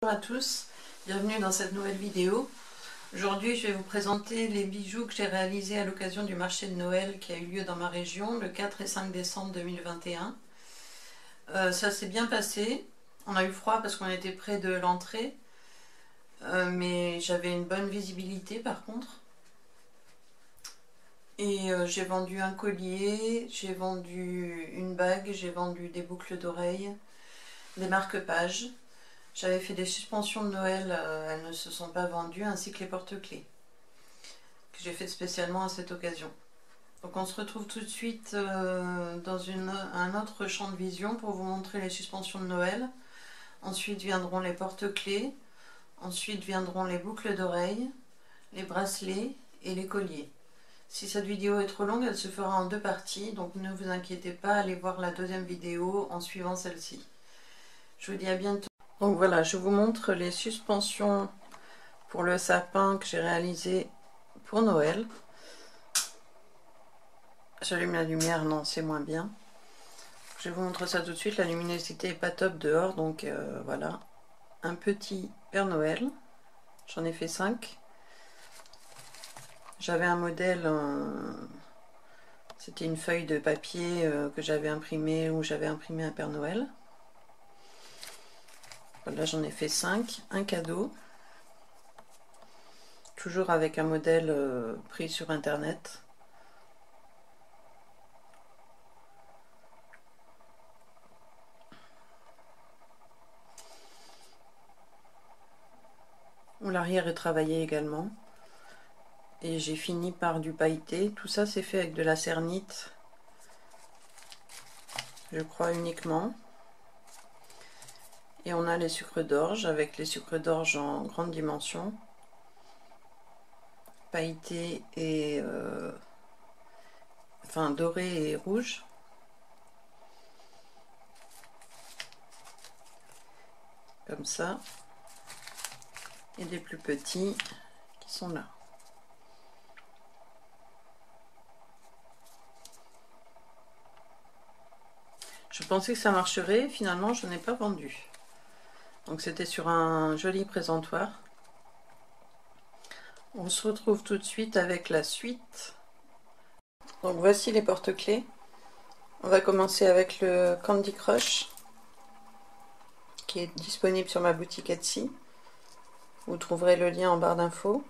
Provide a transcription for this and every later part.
Bonjour à tous, bienvenue dans cette nouvelle vidéo. Aujourd'hui je vais vous présenter les bijoux que j'ai réalisés à l'occasion du marché de Noël qui a eu lieu dans ma région le 4 et 5 décembre 2021. Ça s'est bien passé, on a eu froid parce qu'on était près de l'entrée, mais j'avais une bonne visibilité par contre. Et j'ai vendu un collier, j'ai vendu une bague, j'ai vendu des boucles d'oreilles, des marque-pages. J'avais fait des suspensions de Noël, elles ne se sont pas vendues, ainsi que les porte-clés, que j'ai fait spécialement à cette occasion. Donc on se retrouve tout de suite dans un autre champ de vision pour vous montrer les suspensions de Noël. Ensuite viendront les porte-clés, ensuite viendront les boucles d'oreilles, les bracelets et les colliers. Si cette vidéo est trop longue, elle se fera en deux parties, donc ne vous inquiétez pas, allez voir la deuxième vidéo en suivant celle-ci. Je vous dis à bientôt. Donc voilà, je vous montre les suspensions pour le sapin que j'ai réalisé pour Noël. J'allume la lumière, non c'est moins bien. Je vous montre ça tout de suite, la luminosité est pas top dehors, donc voilà. Un petit Père Noël, j'en ai fait 5. J'avais un modèle, c'était une feuille de papier que j'avais imprimé, où j'avais imprimé un Père Noël. Là j'en ai fait 5, un cadeau, toujours avec un modèle pris sur internet. Où l'arrière est travaillé également. Et j'ai fini par du pailleté. Tout ça c'est fait avec de la cernite, je crois uniquement. Et on a les sucres d'orge, avec les sucres d'orge en grande dimension, pailleté et enfin doré et rouge. Comme ça. Et des plus petits qui sont là. Je pensais que ça marcherait, finalement je n'ai pas vendu. Donc c'était sur un joli présentoir. On se retrouve tout de suite avec la suite. Donc voici les porte-clés. On va commencer avec le Candy Crush, qui est disponible sur ma boutique Etsy. Vous trouverez le lien en barre d'infos.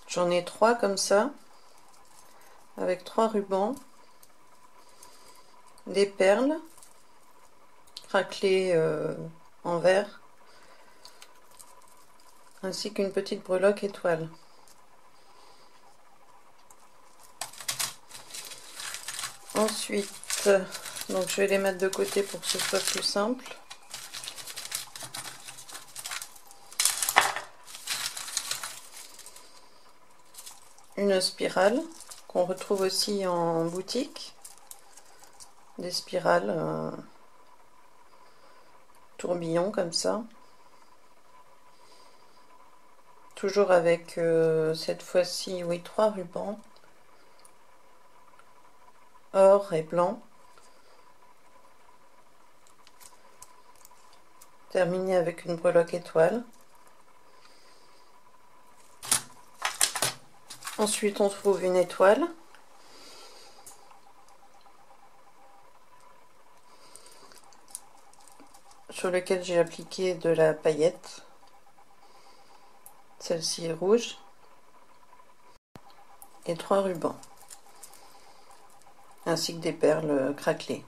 J'en ai 3 comme ça, avec 3 rubans, des perles craquelées en verre, ainsi qu'une petite breloque étoile. Ensuite, donc je vais les mettre de côté pour que ce soit plus simple. Une spirale qu'on retrouve aussi en boutique, des spirales tourbillons comme ça, toujours avec cette fois-ci, oui, 3 rubans, or et blanc, terminé avec une breloque étoile. Ensuite on trouve une étoile, sur lequel j'ai appliqué de la paillette. Celle-ci est rouge. Et 3 rubans, ainsi que des perles craquelées.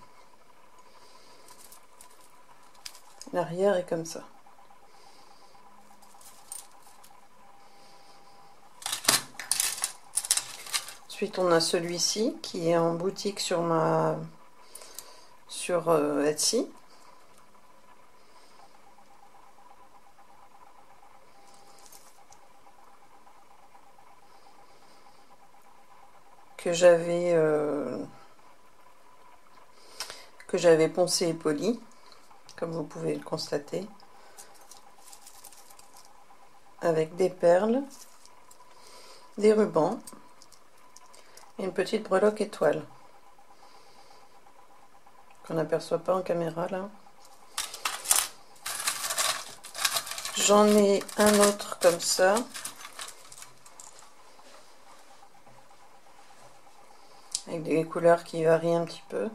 L'arrière est comme ça. Ensuite on a celui-ci qui est en boutique sur Etsy. Que j'avais poncé et poli, comme vous pouvez le constater, avec des perles, des rubans et une petite breloque étoile qu'on n'aperçoit pas en caméra là. J'en ai un autre comme ça. Avec des couleurs qui varient un petit peu.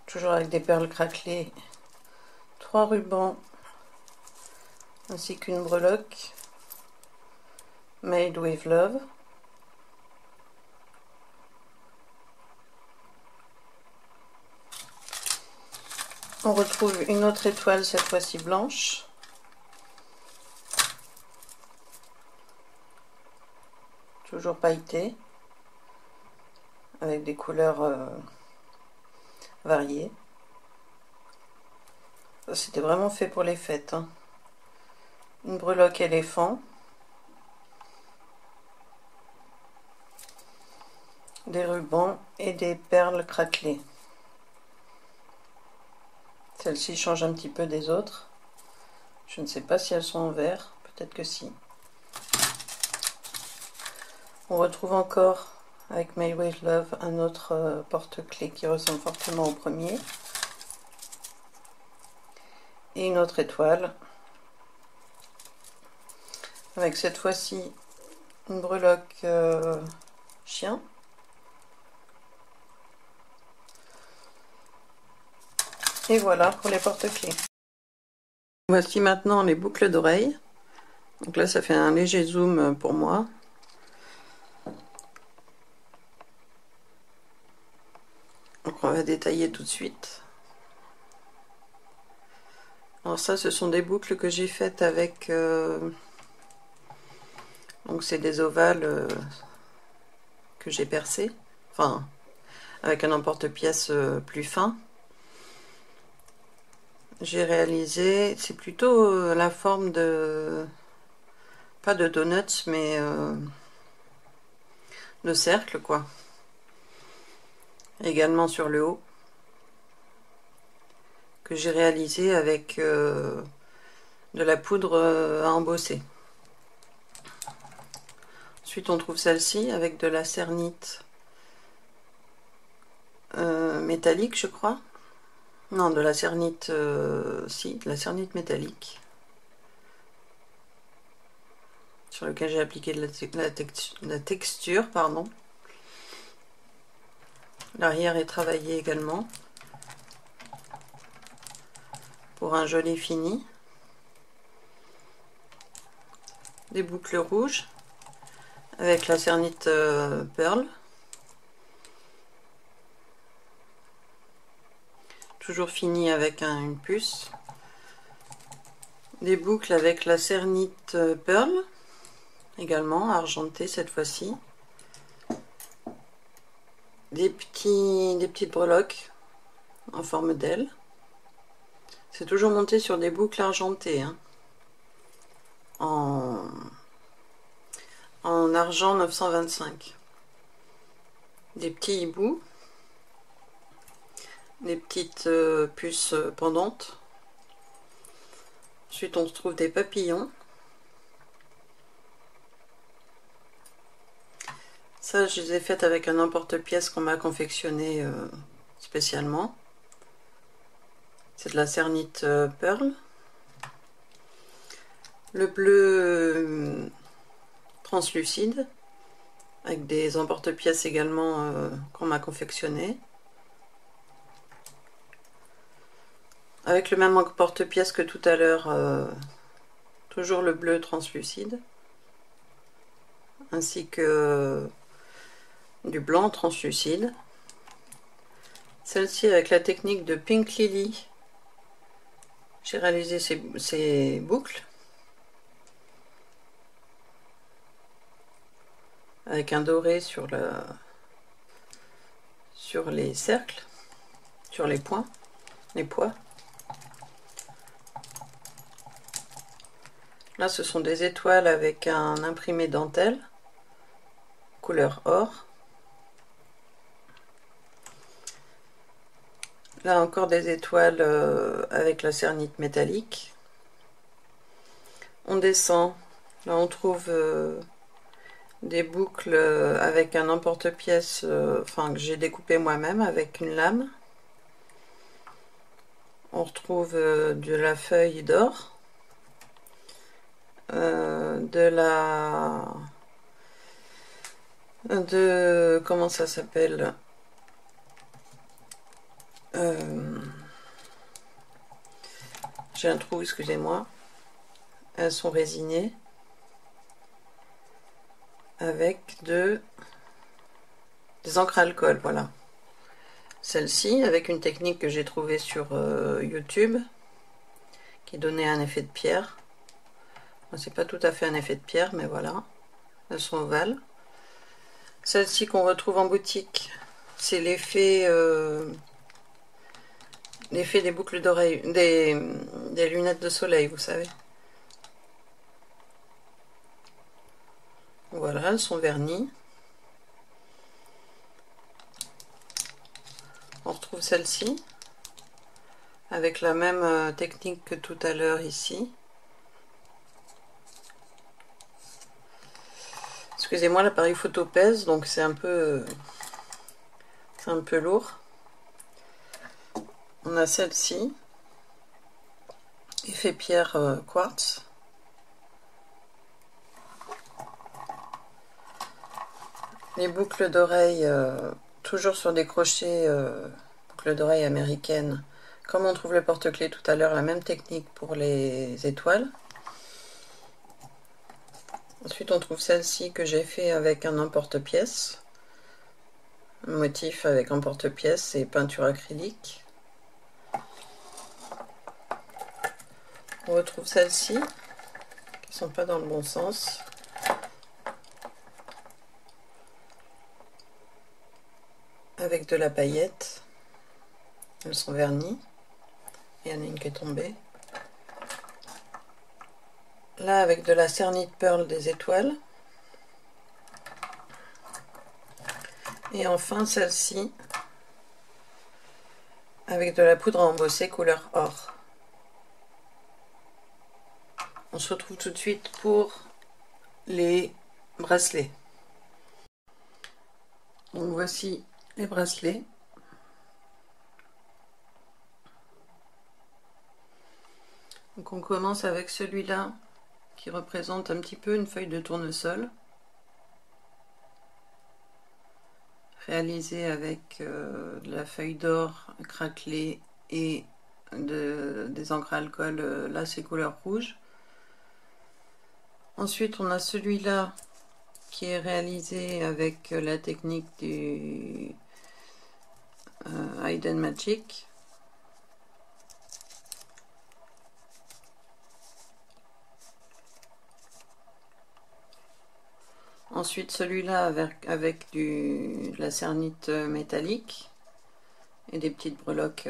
Toujours avec des perles craquelées. 3 rubans. Ainsi qu'une breloque. Made with Love. On retrouve une autre étoile, cette fois-ci blanche. Toujours pailletée. Avec des couleurs variées. C'était vraiment fait pour les fêtes. Hein. Une breloque éléphant. Des rubans et des perles craquelées. Celle-ci change un petit peu des autres. Je ne sais pas si elles sont en vert. Peut-être que si. On retrouve encore avec Made with Love un autre porte-clés qui ressemble fortement au premier. Et une autre étoile. Avec cette fois-ci une breloque chien. Et voilà pour les porte-clés. Voici maintenant les boucles d'oreilles. Donc là ça fait un léger zoom pour moi. Donc on va détailler tout de suite. Alors ça ce sont des boucles que j'ai faites avec... donc c'est des ovales que j'ai percés. Enfin avec un emporte-pièce plus fin. J'ai réalisé, c'est plutôt la forme de, pas de donuts, mais de cercle quoi. Également sur le haut, que j'ai réalisé avec de la poudre à embosser. Ensuite on trouve celle-ci avec de la cernite métallique je crois. Non, de la cernite, si, de la cernite métallique. Sur lequel j'ai appliqué de la texture, pardon. L'arrière est travaillé également. Pour un joli fini. Des boucles rouges. Avec la cernite Pearl. Toujours fini avec une puce. Des boucles avec la cernite Pearl, également argentée cette fois-ci. Des petites breloques en forme d'aile. C'est toujours monté sur des boucles argentées, hein, en argent 925. Des petits hiboux. Des petites puces pendantes. Ensuite on se trouve des papillons. Ça je les ai faites avec un emporte-pièce qu'on m'a confectionné spécialement. C'est de la cernite Pearl. Le bleu translucide. Avec des emporte-pièces également qu'on m'a confectionné. Avec le même porte-pièce que tout à l'heure, toujours le bleu translucide, ainsi que du blanc translucide. Celle-ci avec la technique de Pink Lily, j'ai réalisé ces boucles, avec un doré sur les cercles, sur les points, les pois. Là, ce sont des étoiles avec un imprimé dentelle, couleur or. Là encore des étoiles avec la cernite métallique. On descend, là on trouve des boucles avec un emporte-pièce, enfin que j'ai découpé moi-même avec une lame. On retrouve de la feuille d'or, comment ça s'appelle, j'ai un trou, excusez-moi. Elles sont résinées avec des encres à alcool, voilà. Celle-ci avec une technique que j'ai trouvée sur YouTube qui donnait un effet de pierre. C'est pas tout à fait un effet de pierre, mais voilà, elles sont ovales. Celle-ci qu'on retrouve en boutique, c'est l'effet des boucles d'oreilles, des lunettes de soleil, vous savez. Voilà, elles sont vernies. On retrouve celle-ci avec la même technique que tout à l'heure ici. Excusez-moi, l'appareil photo pèse, donc c'est un peu lourd. On a celle-ci, effet pierre quartz. Les boucles d'oreilles, toujours sur des crochets boucles d'oreilles américaines. Comme on trouve le porte-clés tout à l'heure, la même technique pour les étoiles. Ensuite, on trouve celle-ci que j'ai fait avec un emporte-pièce. Un motif avec emporte-pièce et peinture acrylique. On retrouve celle-ci, qui ne sont pas dans le bon sens. Avec de la paillette. Elles sont vernies. Il y en a une qui est tombée. Là, avec de la cernite pearl des étoiles. Et enfin, celle-ci, avec de la poudre à embosser couleur or. On se retrouve tout de suite pour les bracelets. Donc voici les bracelets. Donc on commence avec celui-là qui représente un petit peu une feuille de tournesol, réalisée avec de la feuille d'or craquelée et des encres à alcool, là c'est couleur rouge. Ensuite on a celui-là qui est réalisé avec la technique du Hidden Magic. Ensuite celui-là avec de la cernite métallique et des petites breloques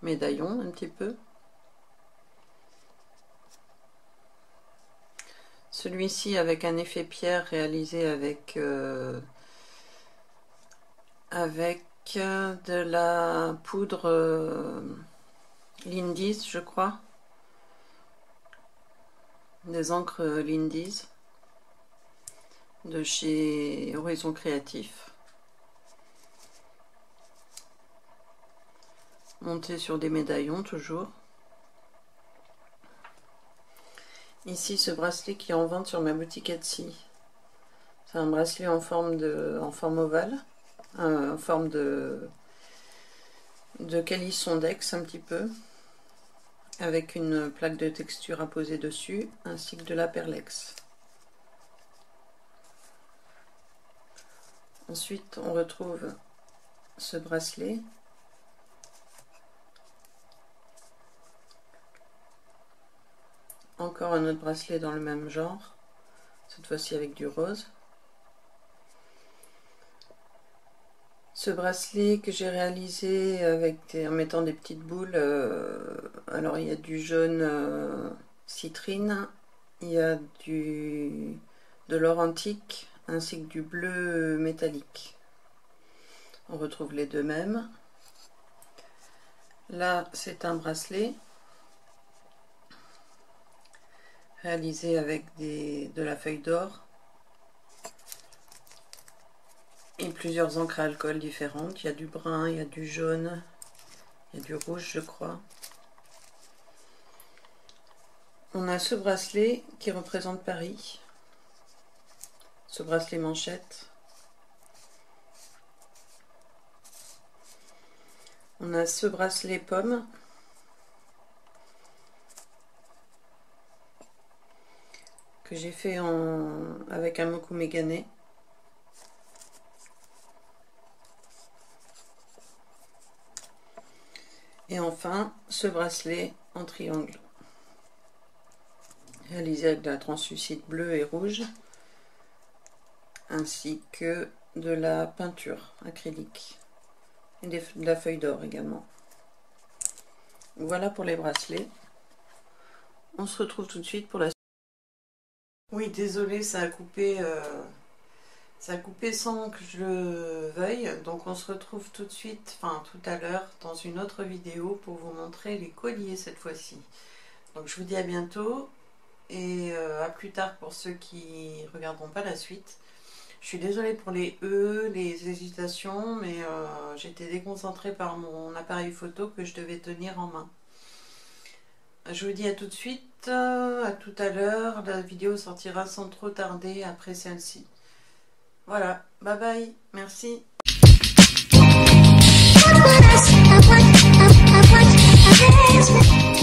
médaillons un petit peu. Celui-ci avec un effet pierre réalisé avec de la poudre Lindy's, je crois, des encres Lindy's de chez Horizon Créatif, monté sur des médaillons toujours. Ici, ce bracelet qui est en vente sur ma boutique Etsy, c'est un bracelet en forme ovale, en forme de calisson d'ex un petit peu, avec une plaque de texture à poser dessus, ainsi que de la perlex. Ensuite, on retrouve ce bracelet. Encore un autre bracelet dans le même genre, cette fois-ci avec du rose. Ce bracelet que j'ai réalisé en mettant des petites boules, alors il y a du jaune citrine, il y a de l'or antique, ainsi que du bleu métallique. On retrouve les deux mêmes. Là, c'est un bracelet réalisé avec de la feuille d'or et plusieurs encres à alcool différentes. Il y a du brun, il y a du jaune, Il y a du rouge, je crois. On a ce bracelet qui représente Paris. Ce bracelet manchette. On a ce bracelet pomme. Que j'ai fait avec un moku mégané. Et enfin, ce bracelet en triangle, réalisé avec de la translucide bleue et rouge, ainsi que de la peinture acrylique et de la feuille d'or également. Voilà pour les bracelets. On se retrouve tout de suite pour la suite. Oui, désolé, ça a coupé sans que je le veuille. Donc on se retrouve tout de suite, enfin tout à l'heure, dans une autre vidéo pour vous montrer les colliers cette fois-ci. Donc je vous dis à bientôt et à plus tard pour ceux qui ne regarderont pas la suite. Je suis désolée pour les les hésitations, mais j'étais déconcentrée par mon appareil photo que je devais tenir en main. Je vous dis à tout de suite, à tout à l'heure. La vidéo sortira sans trop tarder après celle-ci. Voilà, bye bye, merci. I want